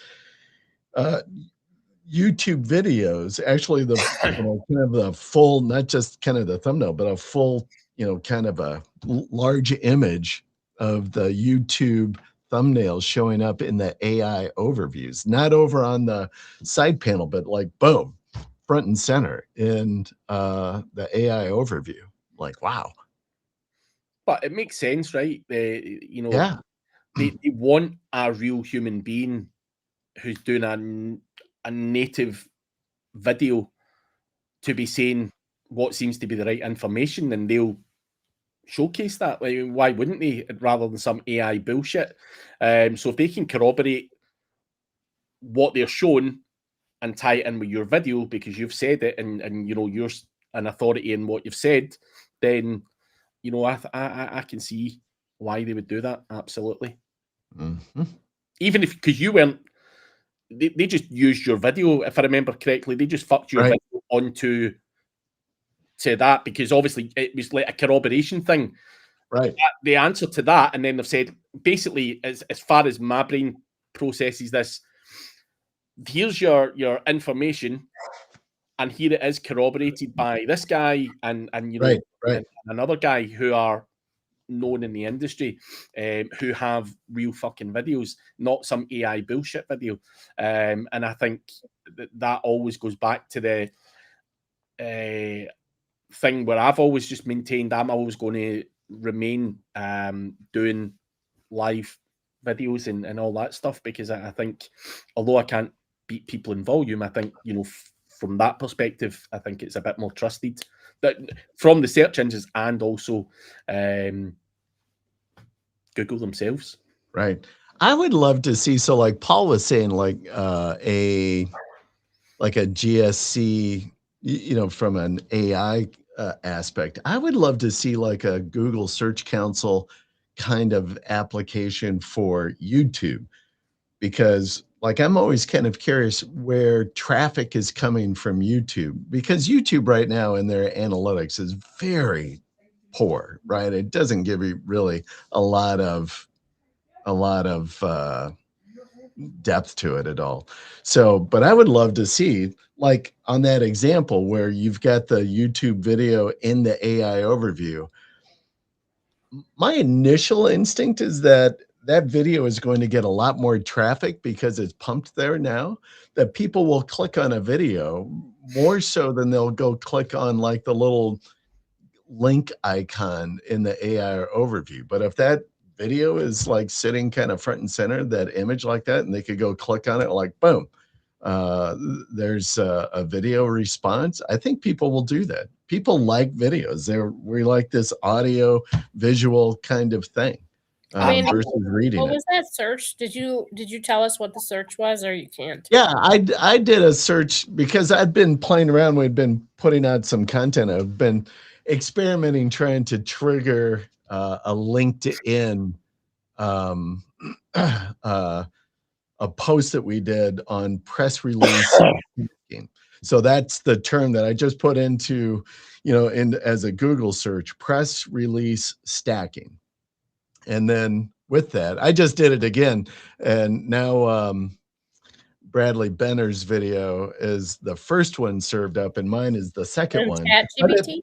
Speaker 2: YouTube videos, actually the kind of the full, not just kind of the thumbnail, but a full, kind of a large image of the YouTube thumbnails showing up in the AI overviews, not over on the side panel, but like boom, front and center in the AI overview. Like, wow.
Speaker 1: But it makes sense, right? They want a real human being who's doing a native video to be saying what seems to be the right information, and they'll showcase that. Like, why wouldn't they, rather than some AI bullshit? So if they can corroborate what they're showing and tie it in with your video because you've said it and you know you're an authority in what you've said, then you know I can see why they would do that. Absolutely.
Speaker 2: Mm-hmm.
Speaker 1: Even if because you weren't, they just used your video, if I remember correctly. They just fucked your
Speaker 2: Right.
Speaker 1: video onto that because obviously it was like a corroboration thing.
Speaker 2: Right.
Speaker 1: The answer to that, and then they've said basically, as far as my brain processes this, here's your information, and here it is corroborated by this guy and you know
Speaker 2: Right.
Speaker 1: and another guy who are known in the industry, who have real fucking videos, not some AI bullshit video. And I think that always goes back to the thing where I've always just maintained I'm always going to remain doing live videos and all that stuff because I think although I can't beat people in volume, I think, you know, from that perspective, I think it's a bit more trusted that from the search engines and also Google themselves.
Speaker 2: Right. I would love to see, so like Paul was saying, like a GSC, you know, from an AI aspect. I would love to see like a Google Search Console kind of application for YouTube, because like I'm always kind of curious where traffic is coming from YouTube, because YouTube right now in their analytics is very poor, right? It doesn't give you really a lot of depth to it at all. So, but I would love to see, like on that example where you've got the YouTube video in the AI overview, my initial instinct is that that video is going to get a lot more traffic because it's pumped there now, that people will click on a video more so than they'll go click on like the little link icon in the AI overview. But if that video is like sitting kind of front and center, that image like that, and they could go click on it, like boom, there's a video response. I think people will do that. People like videos. We like this audio visual kind of thing
Speaker 3: Randy,
Speaker 2: versus reading
Speaker 3: what
Speaker 2: it.
Speaker 3: was that search? Did you tell us what the search was, or you can't?
Speaker 2: Yeah, I did a search because I'd been playing around. We'd been putting out some content. I've been experimenting, trying to trigger a LinkedIn a post that we did on press release stacking. So that's the term that I just put into, you know, in as a Google search, press release stacking. And then with that, I just did it again. And now Bradley Benner's video is the first one served up, and mine is the second
Speaker 3: In
Speaker 2: one.
Speaker 3: ChatGPT?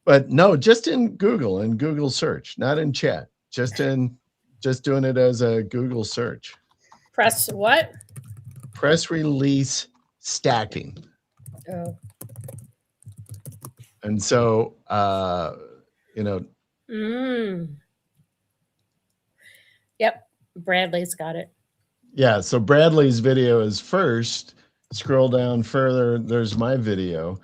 Speaker 2: But no, just in Google search, not in chat, just doing it as a Google search.
Speaker 3: Press what?
Speaker 2: Press release stacking.
Speaker 3: Oh.
Speaker 2: And so, you know.
Speaker 3: Yep. Bradley's got it.
Speaker 2: Yeah. So Bradley's video is first. Scroll down further. There's my video.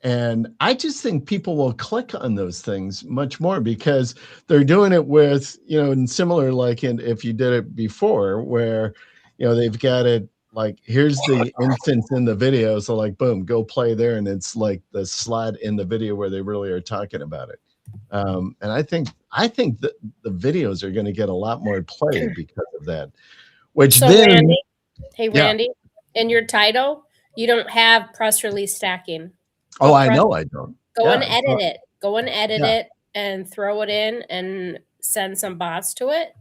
Speaker 2: And I just think people will click on those things much more because they're doing it with, you know, and similar, like if you did it before where, you know, they've got it like, here's the instance in the video. So like, boom, go play there. And it's like the slot in the video where they really are talking about it. And I think that the videos are going to get a lot more play because of that, which
Speaker 3: so
Speaker 2: then.
Speaker 3: Randy, hey,
Speaker 2: Yeah.
Speaker 3: Randy, in your title, you don't have press release stacking.
Speaker 2: Oh, I know I don't.
Speaker 3: Go and edit it. Go and edit it and throw it in and send some bots to it.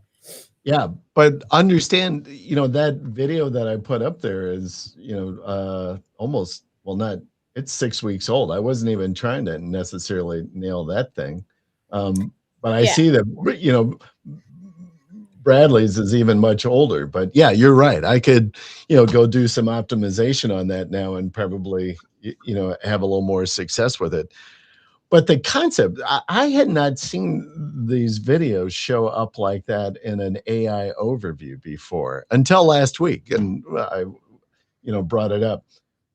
Speaker 2: Yeah, but understand, you know, that video that I put up there is, you know, almost, well, not, it's 6 weeks old. I wasn't even trying to necessarily nail that thing. But I see that, you know, Bradley's is even much older. But yeah, you're right. I could, you know, go do some optimization on that now and probably, you know, have a little more success with it. But the concept, I had not seen these videos show up like that in an AI overview before until last week. And I, you know, brought it up.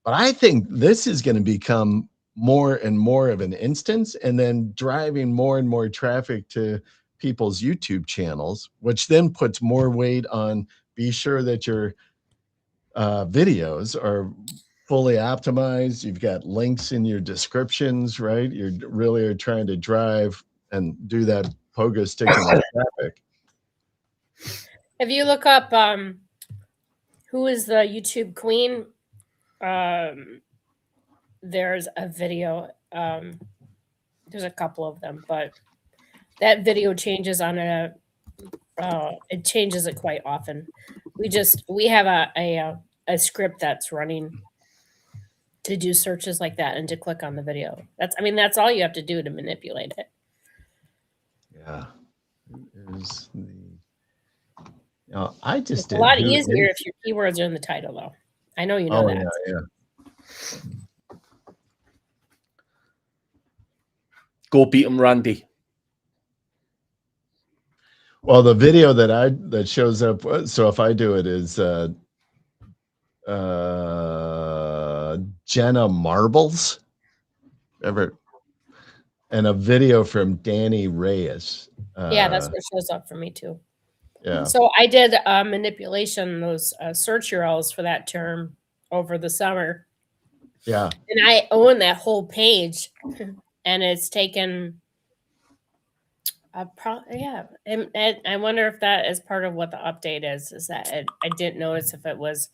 Speaker 2: But I think this is going to become more and more of an instance, and then driving more and more traffic to people's YouTube channels, which then puts more weight on be sure that you're videos are fully optimized. You've got links in your descriptions, right? You really are trying to drive and do that pogo sticking of traffic.
Speaker 3: If you look up who is the YouTube queen, there's a video. There's a couple of them, but that video changes on a. It changes it quite often. We have a script that's running to do searches like that and to click on the video. That's all you have to do to manipulate it.
Speaker 2: Yeah. Is the I just
Speaker 3: It's
Speaker 2: did
Speaker 3: a lot
Speaker 2: who
Speaker 3: easier
Speaker 2: is-
Speaker 3: if your keywords are in the title, though. I know you know that.
Speaker 2: Yeah.
Speaker 1: Go beat him, Randy.
Speaker 2: Well, the video that shows up, so if I do it, is Jenna Marbles, ever, and a video from Danny Reyes.
Speaker 3: Yeah, that's what shows up for me too.
Speaker 2: Yeah.
Speaker 3: So I did manipulation, those search URLs for that term over the summer.
Speaker 2: Yeah.
Speaker 3: And I own that whole page, and it's taken yeah. And I wonder if that is part of what the update is that I didn't notice if it was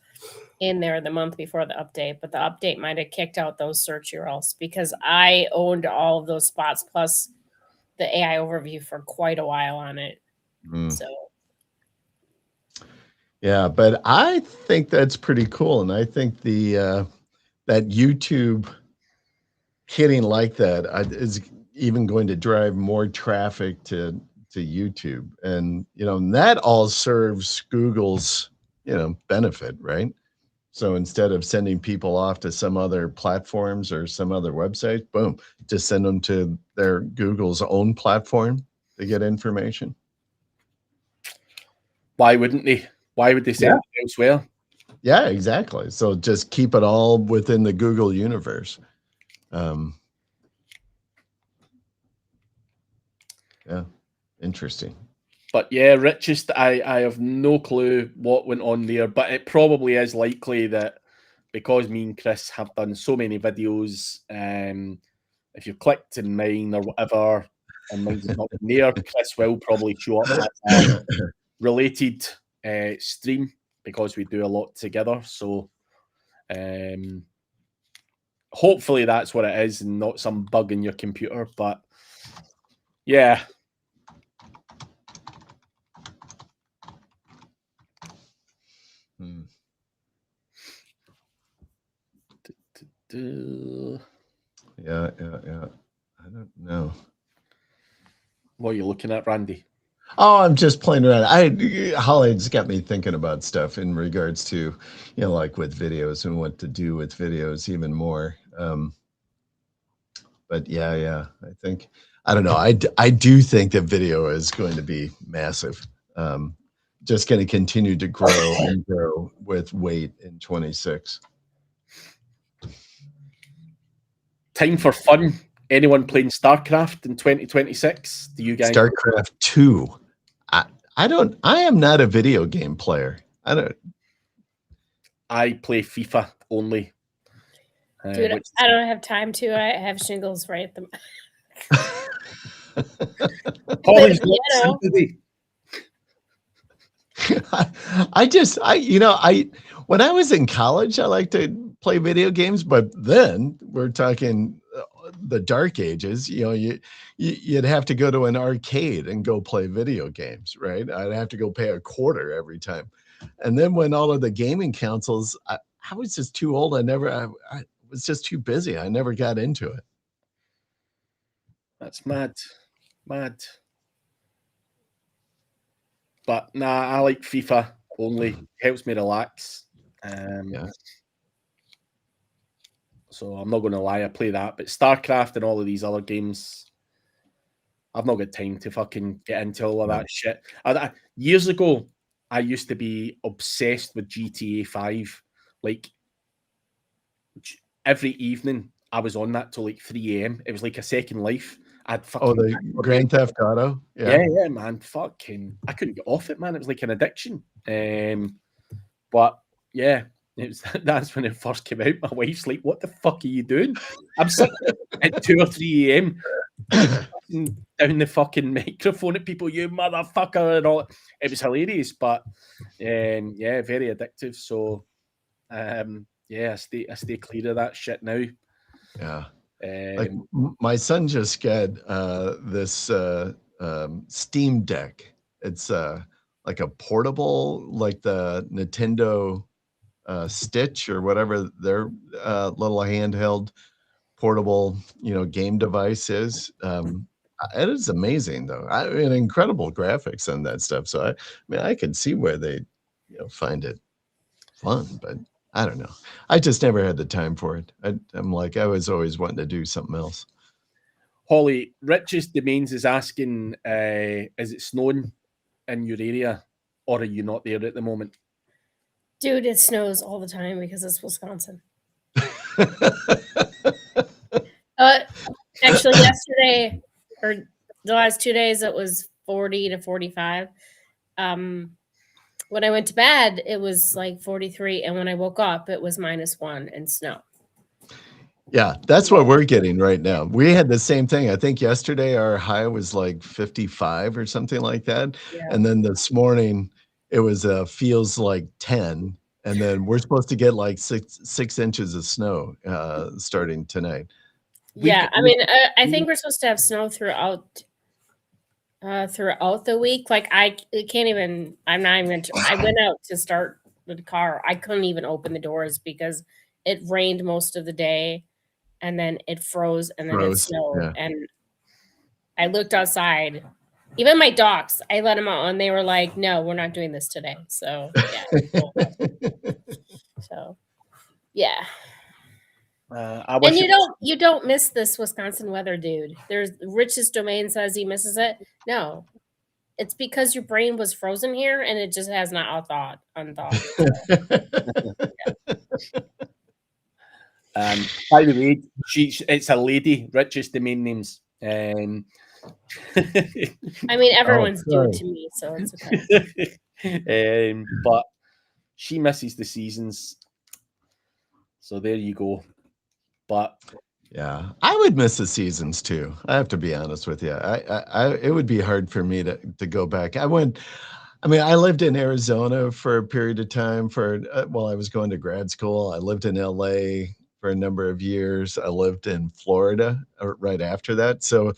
Speaker 3: in there the month before the update, but the update might have kicked out those search URLs because I owned all of those spots plus the AI overview for quite a while on it. So
Speaker 2: yeah, but I think that's pretty cool, and I think the that YouTube hitting like that is even going to drive more traffic to YouTube, and that all serves Google's benefit, right? So instead of sending people off to some other platforms or some other website, boom, just send them to their Google's own platform to get information.
Speaker 1: Why wouldn't they? Why would they send it elsewhere?
Speaker 2: Yeah, exactly. So just keep it all within the Google universe. Yeah, interesting.
Speaker 1: But yeah, richest, I have no clue what went on there, but it probably is likely that because me and Chris have done so many videos, if you clicked in mine or whatever, and mine's not in there, Chris will probably show up as a related stream because we do a lot together. So hopefully that's what it is and not some bug in your computer. But yeah.
Speaker 2: Yeah. I don't know.
Speaker 1: What are you looking at, Randy?
Speaker 2: Oh, I'm just playing around. Holly's got me thinking about stuff in regards to, like with videos and what to do with videos even more. But yeah, I don't know. I do think that video is going to be massive. Just going to continue to grow and grow with weight in 26.
Speaker 1: Time for fun. Anyone playing StarCraft in 2026? Do you guys?
Speaker 2: StarCraft 2. I am not a video game player. I
Speaker 3: Dude,
Speaker 2: play
Speaker 3: FIFA only. I don't have time to. I have shingles right at the.
Speaker 2: When I was in college, I liked to play video games, but then we're talking the dark ages. You'd have to go to an arcade and go play video games, right? I'd have to go pay a quarter every time. And then when all of the gaming consoles, I was just too old. I was just too busy. I never got into it.
Speaker 1: That's mad. But nah, I like FIFA only. Helps me relax. So I'm not going to lie, I play that. But StarCraft and all of these other games, I've not got time to fucking get into all of that shit. Years ago, I used to be obsessed with GTA 5. Like, every evening, I was on that till like 3 a.m. It was like a second life.
Speaker 2: The Grand Theft Auto?
Speaker 1: Yeah, man. Fucking, I couldn't get off it, man. It was like an addiction. But yeah, That's when it first came out. My wife's like, "What the fuck are you doing?" I'm sitting at 2 or 3 a.m. down the fucking microphone at people, "You motherfucker," and all. It was hilarious, but yeah, very addictive. So yeah, I stay clear of that shit now.
Speaker 2: Yeah. Like my son just got this Steam Deck. It's like a portable, like the Nintendo Stitch or whatever their little handheld portable, game device is. It is amazing, though. I mean, incredible graphics on that stuff. So I mean, I can see where they, find it fun, but I don't know. I just never had the time for it. I'm like, I was always wanting to do something else.
Speaker 1: Holly, Richest Domains is asking, is it snowing in your area, or are you not there at the moment?
Speaker 3: Dude, it snows all the time because it's Wisconsin. Actually, yesterday or the last 2 days, it was 40 to 45. When I went to bed, it was like 43, and when I woke up, it was -1 and snow.
Speaker 2: Yeah, that's what we're getting right now. We had the same thing. I think yesterday our high was like 55 or something like that.
Speaker 3: Yeah.
Speaker 2: And then this morning it was feels like 10. And then we're supposed to get like six inches of snow starting tonight.
Speaker 3: Yeah, I mean, I think we're supposed to have snow throughout the week. Like I can't even. I'm not even. I went out to start the car. I couldn't even open the doors because it rained most of the day, and then it froze, and then it snowed.
Speaker 2: Yeah.
Speaker 3: And I looked outside. Even my dogs, I let them out, and they were like, "No, we're not doing this today." So yeah. So yeah. And you don't miss this Wisconsin weather, dude. There's Richest Domain says he misses it. No, it's because your brain was frozen here and it just has not unthawed.
Speaker 1: By the way, it's a lady. Richest Domain names.
Speaker 3: I mean, everyone's due to me, so it's
Speaker 1: okay. But she misses the seasons. So there you go. But
Speaker 2: yeah, I would miss the seasons too. I have to be honest with you. It would be hard for me to go back. I lived in Arizona for a period of time while I was going to grad school. I lived in LA for a number of years. I lived in Florida right after that. So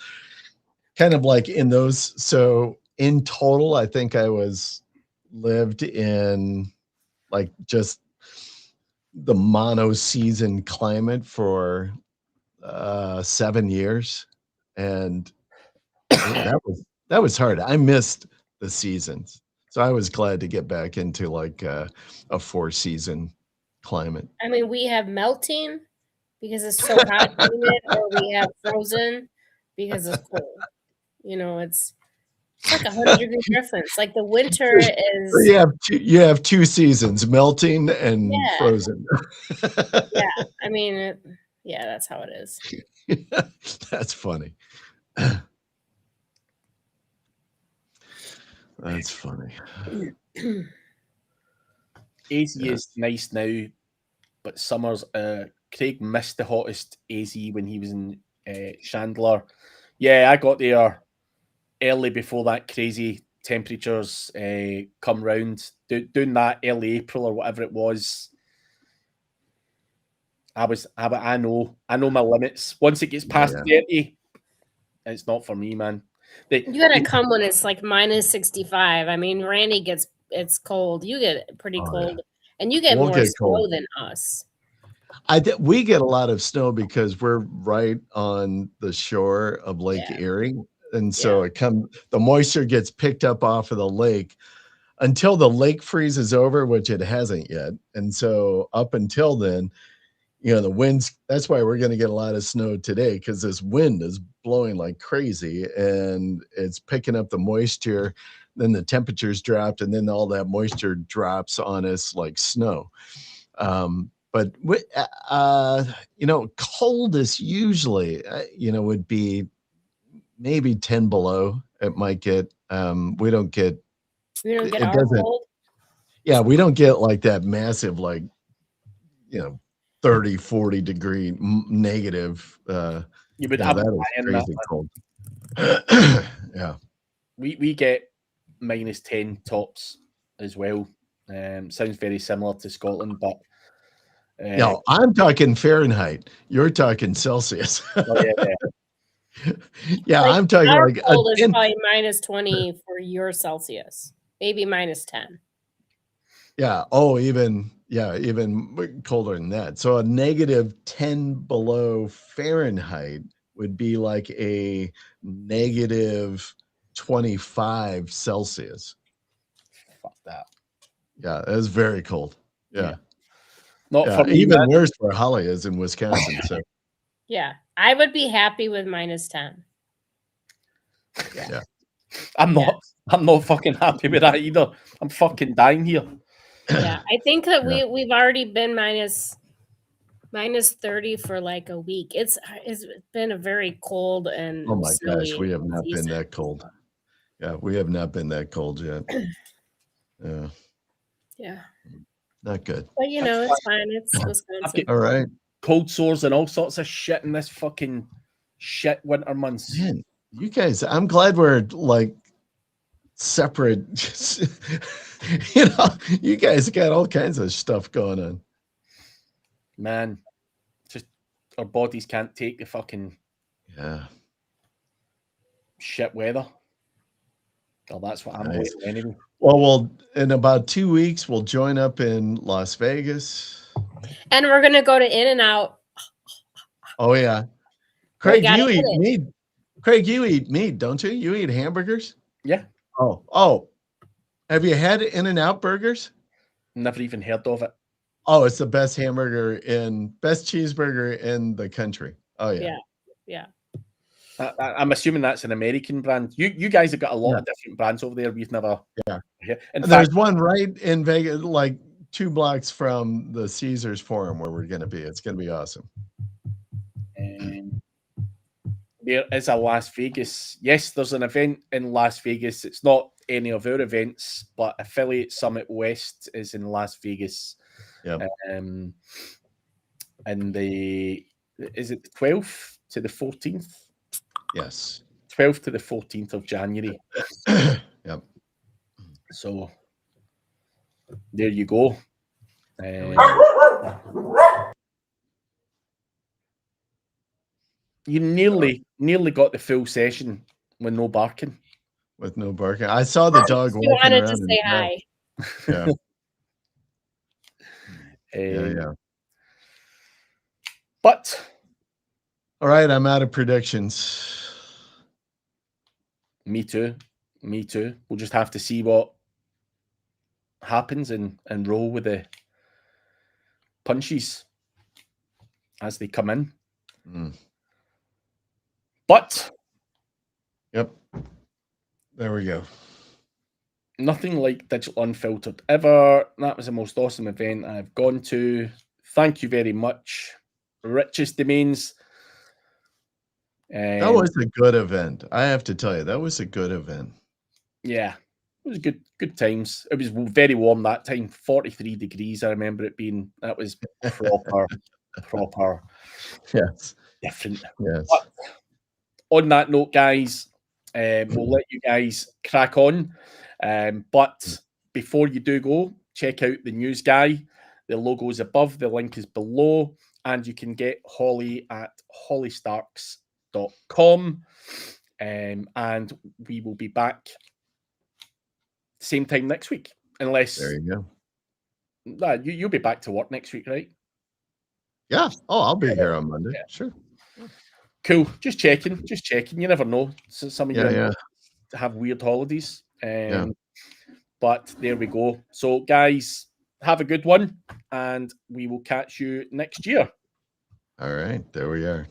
Speaker 2: kind of like in those. So in total, I think I lived in like just the mono season climate for 7 years, and that was hard. I missed the seasons, so I was glad to get back into like a 4-season climate.
Speaker 3: I mean, we have melting because it's so hot and humid, or we have frozen because it's cold. It's like 100-degree difference. Like the winter is.
Speaker 2: You have 2 seasons, melting and frozen.
Speaker 3: Yeah, I mean, that's how it is.
Speaker 2: That's funny. That's funny.
Speaker 1: AZ is nice now, but summers. Craig missed the hottest AZ when he was in Chandler. Yeah, I got there early before that crazy temperatures come round. Doing that early April or whatever it was. I know my limits. Once it gets past 30, it's not for me, man.
Speaker 3: You gotta come when it's like -65. I mean, Randy it's cold. You get pretty cold, and you get more snow than us.
Speaker 2: We get a lot of snow because we're right on the shore of Lake Erie, and so the moisture gets picked up off of the lake until the lake freezes over, which it hasn't yet. And so up until then, the winds, that's why we're going to get a lot of snow today, because this wind is blowing like crazy and it's picking up the moisture. Then the temperatures dropped, and then all that moisture drops on us like snow. But coldest usually, would be maybe 10 below. It might get. We don't get
Speaker 3: our cold.
Speaker 2: Yeah, we don't get like that massive like you know, 30, 40 degree negative.
Speaker 1: You would
Speaker 2: Yeah,
Speaker 1: have
Speaker 2: that
Speaker 1: to
Speaker 2: is
Speaker 1: buy in that.
Speaker 2: crazy cold. Yeah.
Speaker 1: We get -10 tops as well. Sounds very similar to Scotland, but
Speaker 2: Yeah, I'm talking Fahrenheit. You're talking Celsius.
Speaker 1: oh, yeah.
Speaker 2: Yeah,
Speaker 3: Like,
Speaker 2: I'm talking
Speaker 3: our
Speaker 2: like a
Speaker 3: cold is
Speaker 2: 10.
Speaker 3: probably -20 for your Celsius, maybe -10.
Speaker 2: Yeah. Oh, even colder than that. So a -10 below Fahrenheit would be like a -25 Celsius.
Speaker 1: Fuck that.
Speaker 2: Yeah, that's very cold. Yeah.
Speaker 1: Not
Speaker 2: Yeah,
Speaker 1: for me,
Speaker 2: even
Speaker 1: man.
Speaker 2: worse where Holly is in Wisconsin. So
Speaker 3: Yeah, I would be happy with -10.
Speaker 2: yeah.
Speaker 1: I'm not fucking happy with that either. I'm fucking dying here.
Speaker 3: Yeah, I think that
Speaker 2: Yeah.
Speaker 3: we've already been -30 for like a week. It's been a very cold and
Speaker 2: Oh my gosh,
Speaker 3: snowy
Speaker 2: we have not been
Speaker 3: season.
Speaker 2: that cold. Yeah, we have not been that cold yet. Yeah,
Speaker 3: Yeah,
Speaker 2: not good.
Speaker 3: but you know, it's fine. It's
Speaker 1: I've
Speaker 3: Wisconsin.
Speaker 1: got
Speaker 2: All right.
Speaker 1: cold sores and all sorts of shit in this fucking shit winter months.
Speaker 2: Man, you guys, I'm glad we're like separate. You know, you guys got all kinds of stuff going on.
Speaker 1: Man, just our bodies can't take the fucking
Speaker 2: Yeah.
Speaker 1: shit weather. Well, that's what I'm
Speaker 2: Nice.
Speaker 1: waiting anyway.
Speaker 2: Well, in about 2 weeks, we'll join up in Las Vegas.
Speaker 3: And we're gonna go to In-N-Out.
Speaker 2: Oh yeah.
Speaker 3: We
Speaker 2: Craig,
Speaker 3: gotta
Speaker 2: you
Speaker 3: hit
Speaker 2: eat
Speaker 3: it.
Speaker 2: meat. Craig, you eat meat, don't you? You eat hamburgers?
Speaker 1: Yeah,
Speaker 2: Oh. Have you had In-N-Out burgers?
Speaker 1: never even heard of it.
Speaker 2: Oh, it's the best best cheeseburger in the country. Oh yeah.
Speaker 3: Yeah.
Speaker 1: I'm assuming that's an American brand. You guys have got a lot
Speaker 2: Yeah.
Speaker 1: of different brands over there. We've never.
Speaker 2: Yeah.
Speaker 1: In
Speaker 2: There's
Speaker 1: fact,
Speaker 2: one right in Vegas, like 2 blocks from the Caesars Forum where we're gonna be. It's gonna be awesome.
Speaker 1: there is a Las Vegas. Yes, there's an event in Las Vegas. It's not any of our events, but Affiliate Summit West is in Las Vegas.
Speaker 2: Yeah.
Speaker 1: And is it the 12th to the 14th?
Speaker 2: Yes.
Speaker 1: 12th to the 14th of January.
Speaker 2: Yep.
Speaker 1: So there you go. You nearly got the full session with no barking.
Speaker 2: With no barking. I saw the dog
Speaker 3: You
Speaker 2: walking
Speaker 3: wanted
Speaker 2: around.
Speaker 3: to say hi.
Speaker 2: Yeah.
Speaker 1: Yeah.
Speaker 2: Yeah.
Speaker 1: But
Speaker 2: All right, I'm out of predictions.
Speaker 1: me too. We'll just have to see what happens and roll with the punches as they come in. But
Speaker 2: Yep. There we go.
Speaker 1: nothing like Digital Unfiltered ever. That was the most awesome event I've gone to. Thank you very much, Richest Domains.
Speaker 2: That was a good event. I have to tell you, that was a good event.
Speaker 1: Yeah, it was good times. It was very warm that time, 43 degrees. I remember it being. That was proper.
Speaker 2: Yes.
Speaker 1: Different.
Speaker 2: Yes.
Speaker 1: But on that note, guys, we'll let you guys crack on. But before you do go, check out the news guy. The logo is above, the link is below, and you can get Holly at hollystarks.com. And we will be back same time next week. Unless
Speaker 2: there you
Speaker 1: go. You'll be back to work next week, right?
Speaker 2: Yeah. Oh, I'll be here on Monday. Yeah. Sure.
Speaker 1: Cool. Just checking. You never know. So some of you have weird holidays. But there we go. So, guys, have a good one, and we will catch you next year.
Speaker 2: All right. There we are.